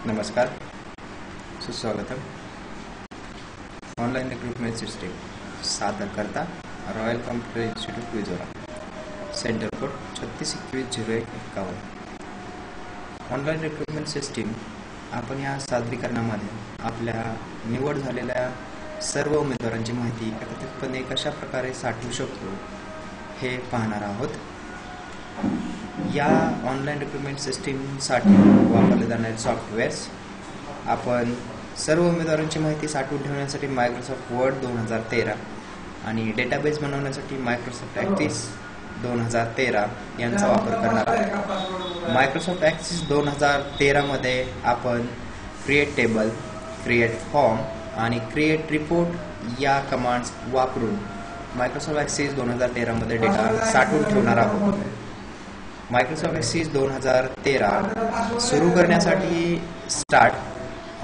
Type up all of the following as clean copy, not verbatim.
नमस्कार, सुस्वागतम. Online recruitment system सादरकर्ता royal computer institute Vijora. Centre code 36210151. Online recruitment system आपण या सादरीकरणामध्ये आपल्या निवड झालेल्या सर्व उमेदवारांची माहिती एकत्रितपणे कशा प्रकारे साठवू शकतो हे पाहणार आहोत. या ऑनलाइन रिक्रूटमेंट सिस्टीमसाठी वापरले जाणारे सॉफ्टवेअर्स आपण सर्व उमेदवारांची माहिती साठवून ठेवण्यासाठी मायक्रोसॉफ्ट वर्ड 2013 आणि डेटाबेस बनवण्यासाठी मायक्रोसॉफ्ट ॲक्सेस 2013 यांचा वापर करणार आहोत. मायक्रोसॉफ्ट ॲक्सेस 2013 मध्ये आपण क्रिएट टेबल, क्रिएट फॉर्म आणि क्रिएट रिपोर्ट या कमांड्स वापरून मायक्रोसॉफ्ट ॲक्सेस 2013 मध्ये डेटा साठवून ठेवणार आहोत. मायक्रोसॉफ्ट ॲक्सेस 2013 सुरू करण्यासाठी स्टार्ट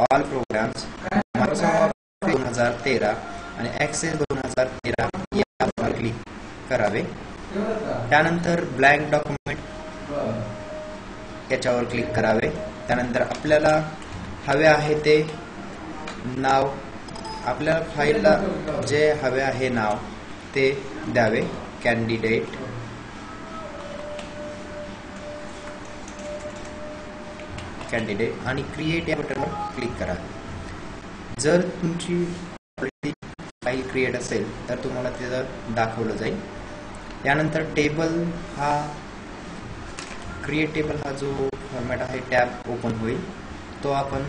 ऑल प्रोग्राम्स, मायक्रोसॉफ्ट 2013 आणि ॲक्सेस 2013 यावर क्लिक करावे. त्यानंतर ब्लँक डॉक्युमेंट याच्यावर क्लिक करावे. त्यानंतर आपल्याला हवे आहे ते नाव, आपल्या फाईलला जे हवे आहे नाव ते द्यावे. कॅन्डिडेट आणि क्रिएट या बटनवर क्लिक करा. जर तुमची फाईल क्रिएट असेल तर तुम्हाला तिथं दाखवलं जाईल. त्यानंतर टेबल हा क्रिएट टेबल हा जो फॉर्मॅट आहे टॅब ओपन होईल, तो आपण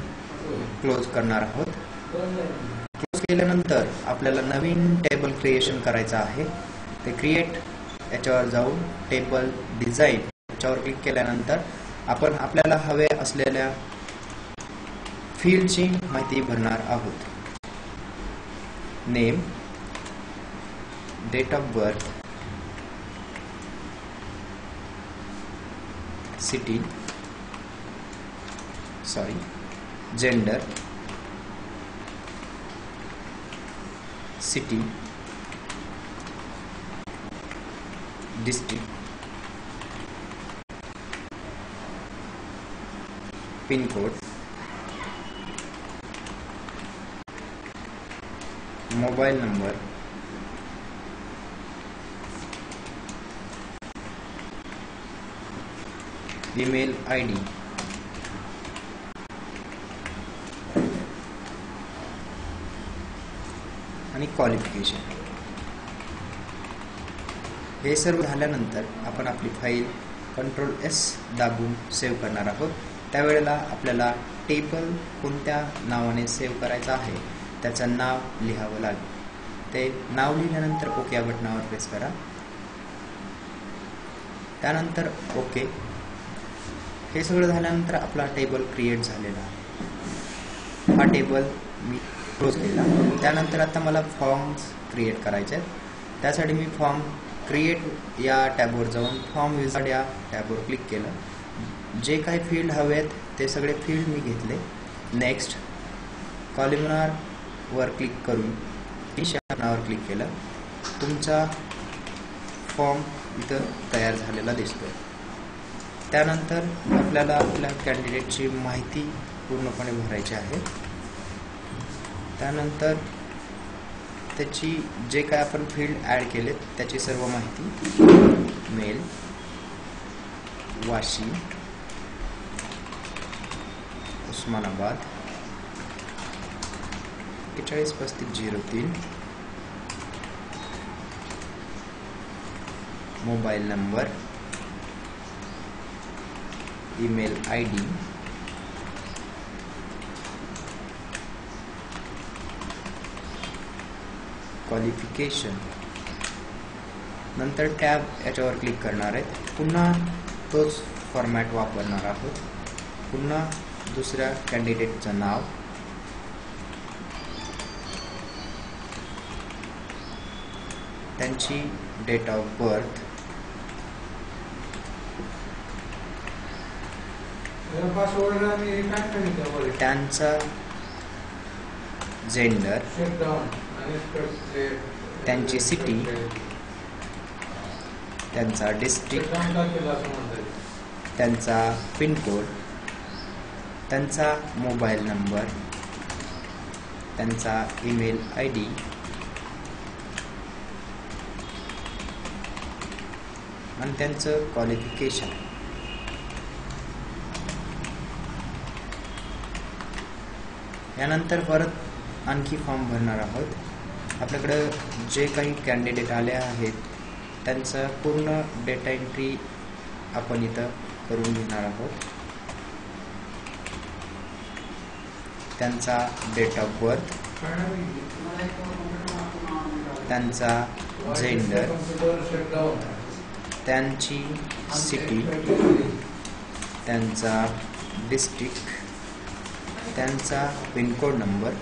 क्लोज करणार आहोत. क्लोज केल्यानंतर आपल्याला नवीन टेबल क्रिएशन करायचं आहे. ते क्रिएट याच्यावर जाऊन टेबल डिझाईन याच्यावर क्लिक केल्यानंतर आपण आपल्याला हवे असलेल्या फील्डची माहिती भरणार आहोत. Name, date of birth, gender, city, district, pin code, mobile number, email ID, आणि क्वालिफिकेशन. हे सर्व झाल्यानंतर आपण आपली फाईल Ctrl+S दाबून सेव्ह करणार आहोत. त्यावेळेला आपल्याला टेबल कोणत्या नावाने सेव्ह करायचं आहे त्याचं नाव लिहावं लागेल. ते नाव लिहिल्यानंतर ओके या बटनावर प्रेस करा. त्यानंतर ओके. हे सगळं झाल्यानंतर आपला टेबल क्रिएट झालेला आहे. हा टेबल मी क्लोज केला. त्यानंतर आता मला फॉर्म्स क्रिएट करायचे आहेत. त्यासाठी मी फॉर्म क्रिएट या टॅबवर जाऊन फॉर्म विझार्ड या टॅबवर क्लिक केलं. जे काही फील्ड हवे आहेत ते सगळे फील्ड मी घेतले. नेक्स्ट कॉलमनार वर क्लिक करून ईशानावर क्लिक केलं. तुमचा फॉर्म इथं तयार झालेला दिसतोय. त्यानंतर आपल्याला आपल्या कॅन्डिडेटची माहिती पूर्णपणे भरायची आहे. त्यानंतर त्याची जे काय आपण फील्ड ॲड केले त्याची सर्व माहिती, male, Vashi, Osmanabad 413503, mobile number, email ID, qualification. नंतर टॅब याच्यावर क्लिक करणार आहेत. पुन्हा तोच फॉर्मॅट वापरणार आहोत. पुन्हा दुसऱ्या कॅन्डिडेटचं नाव, त्यांची डेट ऑफ बर्थ, त्यांचा जेंडर, त्यांची सिटी, त्यांचा डिस्ट्रिक्ट, त्यांचा पिन कोड, त्यांचा मोबाईल नंबर, त्यांचा ईमेल ID आणि त्यांचं क्वालिफिकेशन. यानंतर परत आणखी फॉर्म भरणार आहोत. आपल्याकडे जे काही कॅन्डिडेट आले आहेत त्यांचं पूर्ण डेटा एंट्री आपण इथं करून घेणार आहोत. त्यांचा डेट ऑफ बर्थ, त्यांचा जेंडर, त्यांची सिटी, त्यांचा डिस्ट्रिक्ट, त्यांचा पिनकोड नंबर,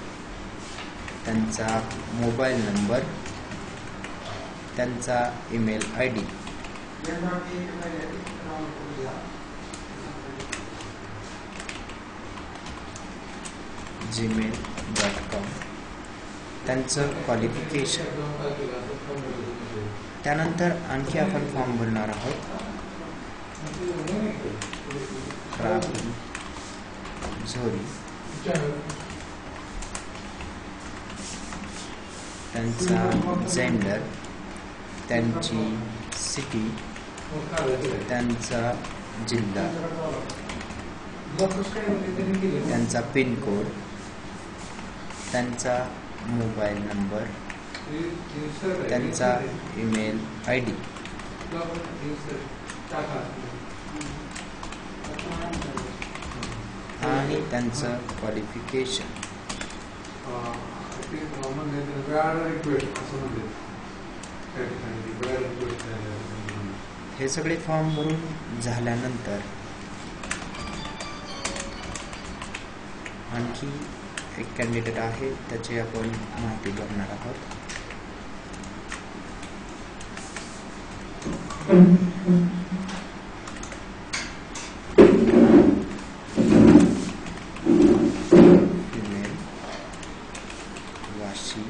त्यांचा मोबाईल नंबर, त्यांचा ईमेल ID, gmail.com, त्यांचं क्वालिफिकेशन. त्यानंतर आणखी आपण फॉर्म भरणार आहोत. राहुल झोरी, त्यांचा जेंडर, त्यांची सिटी, त्यांचा जिल्हा, त्यांचा पिनकोड, त्यांचा मोबाईल नंबर, त्यांचा ईमेल ID आणि त्यांचं क्वालिफिकेशन. हे सगळे फॉर्म भरून झाल्यानंतर आणखी एक कॅन्डिडेट आहे त्याची आपण माहिती भरणार आहोत. फिमेल, वाशी,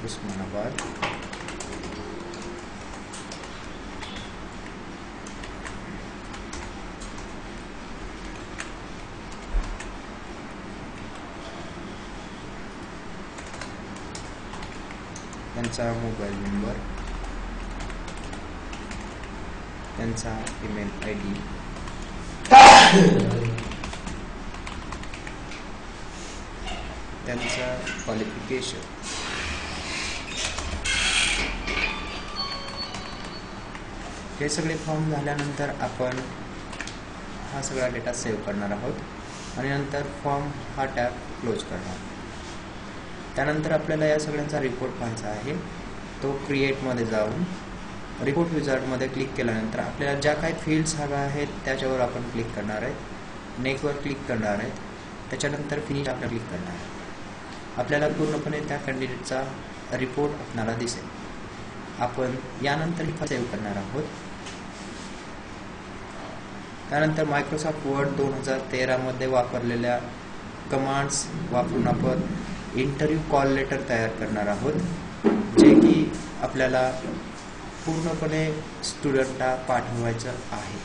उस्मानाबाद, त्यांचा मोबाईल नंबर, त्यांचा ईमेल ID, त्यांचा क्वालिफिकेशन. हे सगळे फॉर्म झाल्यानंतर आपण हा सगळा डेटा सेव्ह करणार आहोत आणि नंतर फॉर्म हा टॅब क्लोज करणार. त्यानंतर आपल्याला या सगळ्यांचा रिपोर्ट पाहायचा आहे. तो क्रिएटमध्ये जाऊन रिपोर्ट विझार्डमध्ये क्लिक केल्यानंतर आपल्याला ज्या काही फील्ड्स हव्या आहेत त्याच्यावर आपण क्लिक करणार आहेत. नेक्स्टवर क्लिक करणार आहेत. त्याच्यानंतर फिनिश आपल्याला क्लिक करणार आहे. आपल्याला पूर्णपणे त्या कॅन्डिडेटचा रिपोर्ट आपल्याला दिसेल. आपण यानंतर सेव्ह करणार आहोत. त्यानंतर मायक्रोसॉफ्ट वर्ड 2013 मध्ये वापरलेल्या कमांड्स वापरून आपण इंटरव्ह्यू कॉल लेटर तयार करणार आहोत, जे की आपल्याला पूर्णपणे स्टुडंटला पाठवायचं आहे.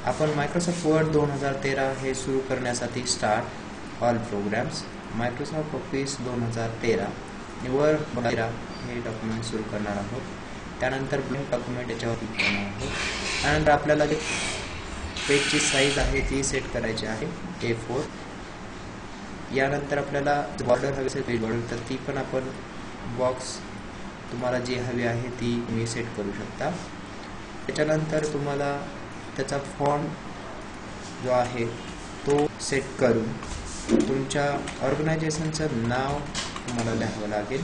आपण मायक्रोसॉफ्ट वर्ड 2013 हे सुरू करण्यासाठी start, all programs, Microsoft Office 2013 वर हे डॉक्युमेंट सुरू करणार आहोत. त्यानंतर ब्लँक डॉक्युमेंट याच्यावर क्लिक करणार आहोत. त्यानंतर आपल्याला जे पेजची साईज आहे ती सेट करायची आहे A4. यानंतर आपल्याला बॉर्डर हवी असेल पेज बॉर्डर, तर ती पण आपण बॉक्स तुम्हाला जी हवी आहे ती तुम्ही सेट करू शकता. त्याच्यानंतर तुम्हाला त्याचा फॉन्ट जो आहे तो सेट करून तुमच्या ऑर्गनायझेशनचं नाव तुम्हाला लिहावं लागेल,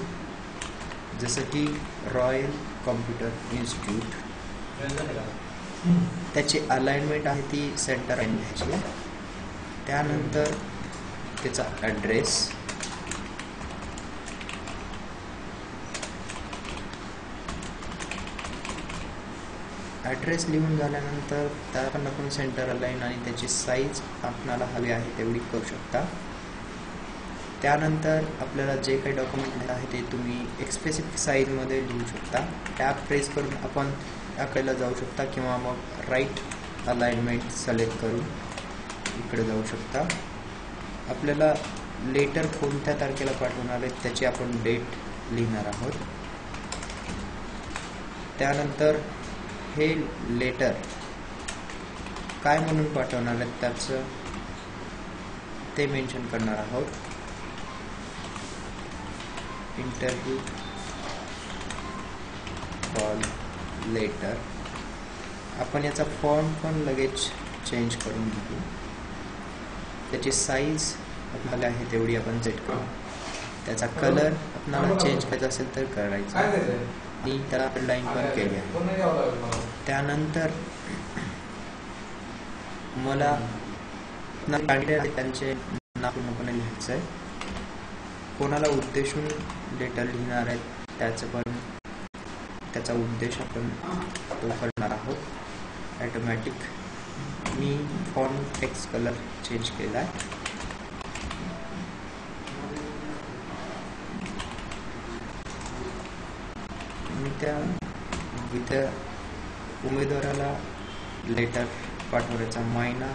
जसं की रॉयल कॉम्प्युटर इन्स्टिट्यूट. त्याची अलाइनमेंट आहे ती सेंटर लाईन घ्यायची. त्यानंतर त्याचा ॲड्रेस, ॲड्रेस लिहून झाल्यानंतर त्या पण आपण सेंटर अलाइन आणि त्याची साईज आपल्याला हवी आहे तेवढी करू शकता. त्यानंतर आपल्याला जे काही डॉक्युमेंट आहे ते तुम्ही एक स्पेसिफिक साईजमध्ये लिहू शकता. टॅब प्रेस करून आपण आकडेला जाऊ शकता किंवा मग राईट अलाइनमेंट सिलेक्ट करून इकडे जाऊ शकता. आपल्याला लेटर कोणत्या तारखेला पाठवणार आहेत त्याची आपण डेट लिहिणार आहोत. त्यानंतर हे लेटर काय म्हणून पाठवणार आहेत त्याचं ते मेन्शन करणार आहोत. Interview call letter. आपण याचा फॉन्ट पण लगेच चेंज करून घेऊ. त्याची साईज आपल्याला आहे तेवढी आपण सेट करू. त्याचा कलर आपल्याला चेंज करायचा असेल तर करायचा. आणि त्याला अंडरलाईन पण केली आहे. त्यानंतर मला त्यांचे नाव पूर्णपणे लिहायचं आहे. कोणाला उद्देशून लेटर लिहिणार आहेत त्याचं पण त्याचा उद्देश आपण तो करणार आहोत. ऑटोमॅटिक मी फॉन्ट टेक्स्ट कलर चेंज केला आहे. मी त्या उमेदवाराला लेटर पाठवण्याचा महिना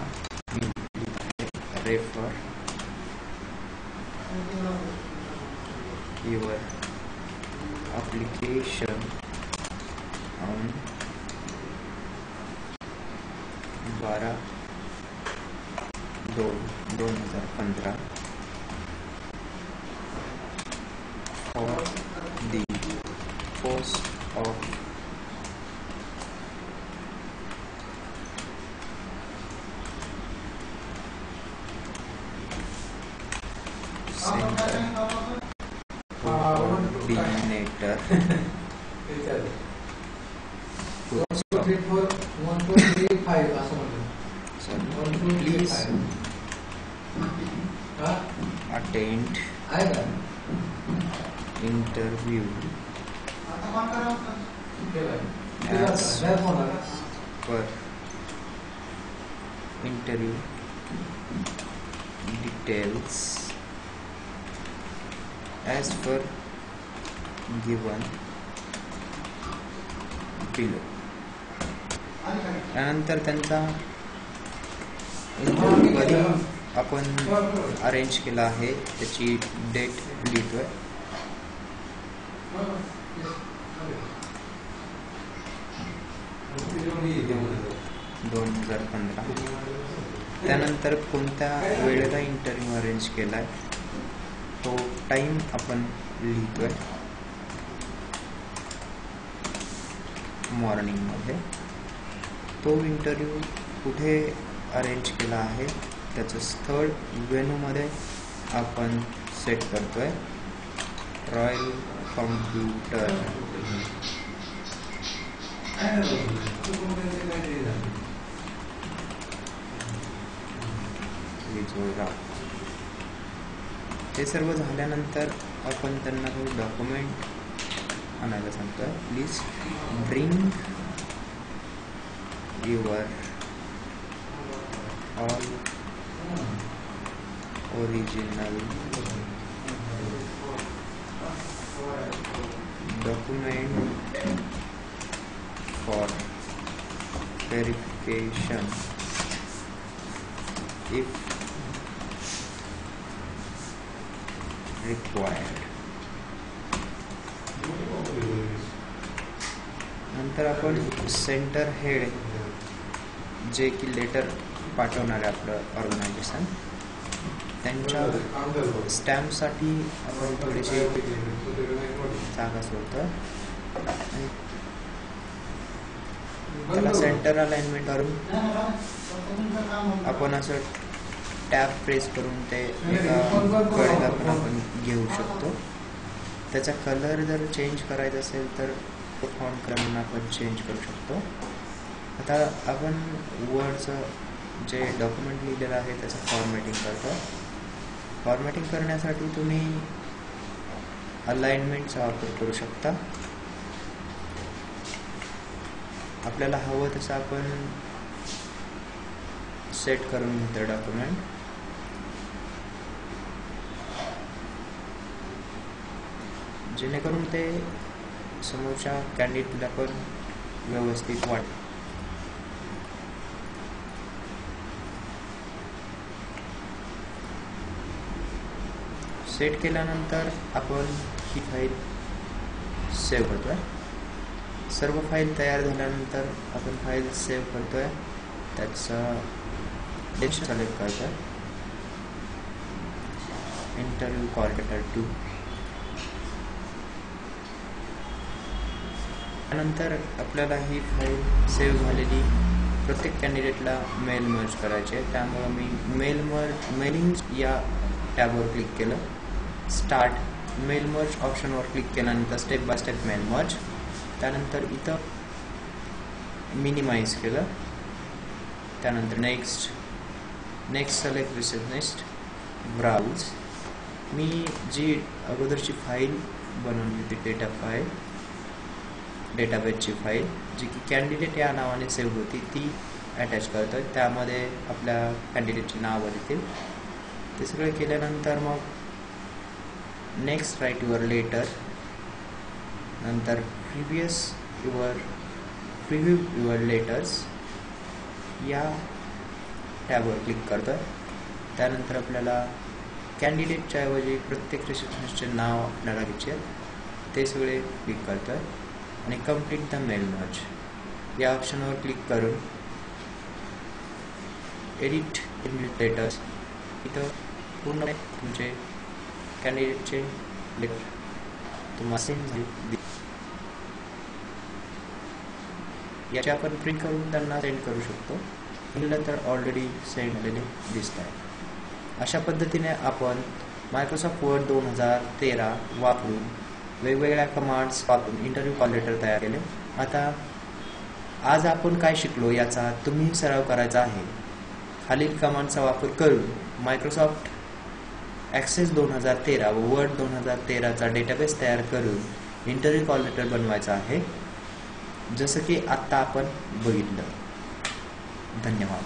refer your application on 12/2/2015 for the post of center coordinator. Please attend interview as per interview details as per given below. त्यानंतर त्यांचा इंटरव्ह्यू कधी आपण अरेंज केला आहे त्याची डेट लिहितोय. त्यानंतर कोणत्या वेळेला इंटरव्ह्यू अरेंज केलाय तो टाइम आपण लिहितोय. मॉर्निंग मध्ये. तो इंटरव्ह्यू कुठे अरेंज केला आहे त्याचं स्थळ वेन्यू मध्ये आपण सेट करतोय. Royal computer Vijora. हे सर्व झाल्यानंतर आपण त्यांना डॉक्युमेंट आणायला सांगतोय. Please bring your all original document for verification if required. नंतर आपण सेंटर हेड जे की लेटर पाठवणारे आपलं ऑर्गनायझेशन त्यांच्या स्टॅम्पसाठी आपण थोडीशी जागा सोडतो. त्याला सेंटर अलाइनमेंट करून आपण असं टॅब प्रेस करून ते एका कडेला पण आपण घेऊ शकतो. त्याचा कलर जर चेंज करायचा असेल तर फॉन्ट करून आपण चेंज करू शकतो. आता आपण वर्डचं जे डॉक्युमेंट लिहिलेलं आहे त्याचं फॉर्मॅटिंग करतो. फॉर्मॅटिंग करण्यासाठी तुम्ही अलाइनमेंटचा वापर करू शकता. आपल्याला हवं तसं आपण सेट करून घेतो डॉक्युमेंट. जेणेकरून ते समोरच्या कॅन्डिडेटला पण व्यवस्थित वाट. सेट केल्यानंतर आपण ही फाईल सेव्ह करतोय. सर्व फाईल तयार झाल्यानंतर आपण फाईल सेव्ह करतोय. त्याचं डेस्टिनेशन सिलेक्ट करतोय. Interview coordinator 2. त्यानंतर आपल्याला ही फाईल सेव्ह झालेली प्रत्येक कॅन्डिडेटला मेल मर्ज करायचे आहे. त्यामुळे मी मेलिंग या टॅबवर क्लिक केलं. स्टार्ट मेल मर्ज ऑप्शनवर क्लिक केल्यानंतर step by step mail merge. त्यानंतर इथं मिनिमाइज केलं. त्यानंतर नेक्स्ट सिलेक्ट रिसेप्शनिस्ट ब्राउज. मी जी अगोदरची फाईल बनवली होती डेटा फाईल, डेटाबेसची फाईल जी की कॅन्डिडेट या नावाने सेव्ह होती ती अटॅच करतोय. त्यामध्ये आपल्या कॅन्डिडेटची नावं येतील. ते सगळं केल्यानंतर मग नेक्स्ट राईट युअर लेटर, नंतर प्रिव्ह्यू युअर लेटर्स या टॅबवर क्लिक करतोय. त्यानंतर आपल्याला कॅन्डिडेटच्या ऐवजी प्रत्येक रिसेप्शनिस्टचे नाव आपल्याला घ्यायचे ते सगळे क्लिक करतोय आणि कंप्लीट द मेल मर्ज या ऑप्शनवर क्लिक करून एडिट लेटर्स इथं पूर्ण तुमचे कॅन्डिडेटचे लेटर तुम्हाला सेंड झाले याचे आपण प्रिंट करून त्यांना सेंड करू शकतो. इथलं तर ऑलरेडी सेंड झालेले दिसत आहे. अशा पद्धतीने आपण मायक्रोसॉफ्ट वर्ड 2013 वापरून वेगवेगळ्या कमांड्स वापरून इंटरव्ह्यू कॉल लेटर तयार केले. आता आज आपण काय शिकलो याचा तुम्ही सराव करायचा आहे. खालील कमांडचा वापर करून मायक्रोसॉफ्ट ॲक्सेस 2013 व वर्ड 2013चा डेटाबेस तयार करून इंटरव्ह्यू कॉल लेटर बनवायचा आहे, जसं की आत्ता आपण बघितलं. धन्यवाद.